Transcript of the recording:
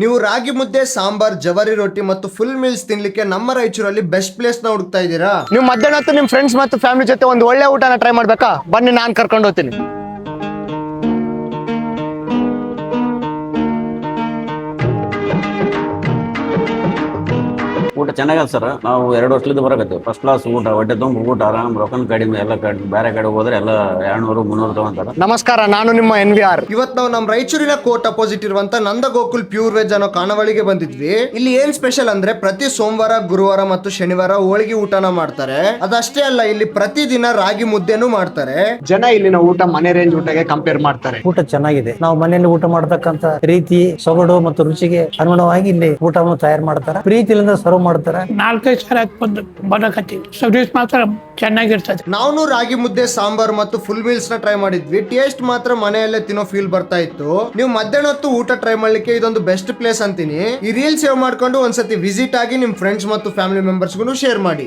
ನೀವು ರಾಗಿ ಮುದ್ದೆ, ಸಾಂಬಾರ್, ಜವಾರಿ ರೊಟ್ಟಿ ಮತ್ತು ಫುಲ್ ಮೀಲ್ಸ್ ತಿನ್ಲಿಕ್ಕೆ ನಮ್ಮ ರಾಯಚೂರಲ್ಲಿ ಬೆಸ್ಟ್ ಪ್ಲೇಸ್ ನ ಹುಡುಕ್ತಾ ಇದ್ದೀರಾ? ನೀವು ಮಧ್ಯಾಹ್ನ ಹೊತ್ತು ನಿಮ್ ಫ್ರೆಂಡ್ಸ್ ಮತ್ತು ಫ್ಯಾಮಿಲಿ ಜೊತೆ ಒಂದು ಒಳ್ಳೆ ಊಟನ ಟ್ರೈ ಮಾಡ್ಬೇಕಾ? ಬನ್ನಿ, ನಾನು ಕರ್ಕೊಂಡು ಹೋಗ್ತೀನಿ. ಊಟ ಚೆನ್ನಾಗದ ಸರ್. ನಾವು 2 ವರ್ಷದಿಂದ ಬರಕತ್ತೀವಿ. ಫಸ್ಟ್ ಕ್ಲಾಸ್ ಊಟ, ಹೊಟ್ಟೆ ತುಂಬ ಊಟ, ಆರಾಮ್, ರೊಕ್ಕನ ಕಡಿಮೆ. ಎಲ್ಲ ಕಡಿಮೆ. ಬೇರೆ ಕಡೆ ಹೋದ್ರೆ ಎಲ್ಲ 200, 300 ತಗೊಂತಾರ. ನಮಸ್ಕಾರ, ನಾನು ನಿಮ್ಮ NVR. ಇವತ್ತು ನಾವು ನಮ್ಮ ರಾಯಚೂರಿನ ಕೋಟ್ ಅಪೋಸಿಟ್ ಇರುವಂತ ನಂದ ಗೋಕುಲ್ ಪ್ಯೂರ್ ವೆಜ್ ಅನ್ನೋ ಖಾನಾವಳಿಗೆ ಬಂದಿದ್ವಿ. ಇಲ್ಲಿ ಏನ್ ಸ್ಪೆಷಲ್ ಅಂದ್ರೆ ಪ್ರತಿ ಸೋಮವಾರ, ಗುರುವಾರ ಮತ್ತು ಶನಿವಾರ ಹೋಳಿಗೆ ಊಟನ ಮಾಡ್ತಾರೆ. ಅದಷ್ಟೇ ಅಲ್ಲ, ಇಲ್ಲಿ ಪ್ರತಿದಿನ ರಾಗಿ ಮುದ್ದೆನೂ ಮಾಡ್ತಾರೆ. ಜನ ಇಲ್ಲಿನ ಊಟ ಮನೆ ರೇಂಜ್ ಊಟಗೆ ಕಂಪೇರ್ ಮಾಡ್ತಾರೆ. ಊಟ ಚೆನ್ನಾಗಿದೆ. ನಾವು ಮನೆಯಲ್ಲಿ ಊಟ ಮಾಡತಕ್ಕಂತ ರೀತಿ, ಸೊಗಡು ಮತ್ತು ರುಚಿಗೆ ಅನುಗುಣವಾಗಿ ಇಲ್ಲಿ ಊಟವನ್ನು ತಯಾರು ಮಾಡ್ತಾರೆ. ಪ್ರೀತಿಯಿಂದ ಸರ್ವ್ ಮಾಡ್ತಾರೆ. 4-5 ಸಲ ಬರಕತ್ತೀವಿ. ಸರ್ವಿಸ್ ಮಾತ್ರ ಚೆನ್ನಾಗಿರ್ತದೆ. ನಾವು ರಾಗಿ ಮುದ್ದೆ, ಸಾಂಬಾರ್ ಮತ್ತು ಫುಲ್ ಮೀಲ್ಸ್ ನ ಟ್ರೈ ಮಾಡಿದ್ವಿ. ಟೇಸ್ಟ್ ಮಾತ್ರ ಮನೆಯಲ್ಲೇ ತಿನ್ನೋ ಫೀಲ್ ಬರ್ತಾ ಇತ್ತು. ನೀವು ಮಧ್ಯಾಹ್ನ ಹೊತ್ತು ಊಟ ಟ್ರೈ ಮಾಡ್ಲಿಕ್ಕೆ ಇದೊಂದು ಬೆಸ್ಟ್ ಪ್ಲೇಸ್ ಅಂತೀನಿ. ಈ ರೀಲ್ ಸೇವ್ ಮಾಡ್ಕೊಂಡು ಒಂದ್ಸತಿ ವಿಸಿಟ್ ಆಗಿ ನಿಮ್ ಫ್ರೆಂಡ್ಸ್ ಮತ್ತು ಫ್ಯಾಮಿಲಿ ಮೆಂಬರ್ಸ್ಗೂ ಶೇರ್ ಮಾಡಿ.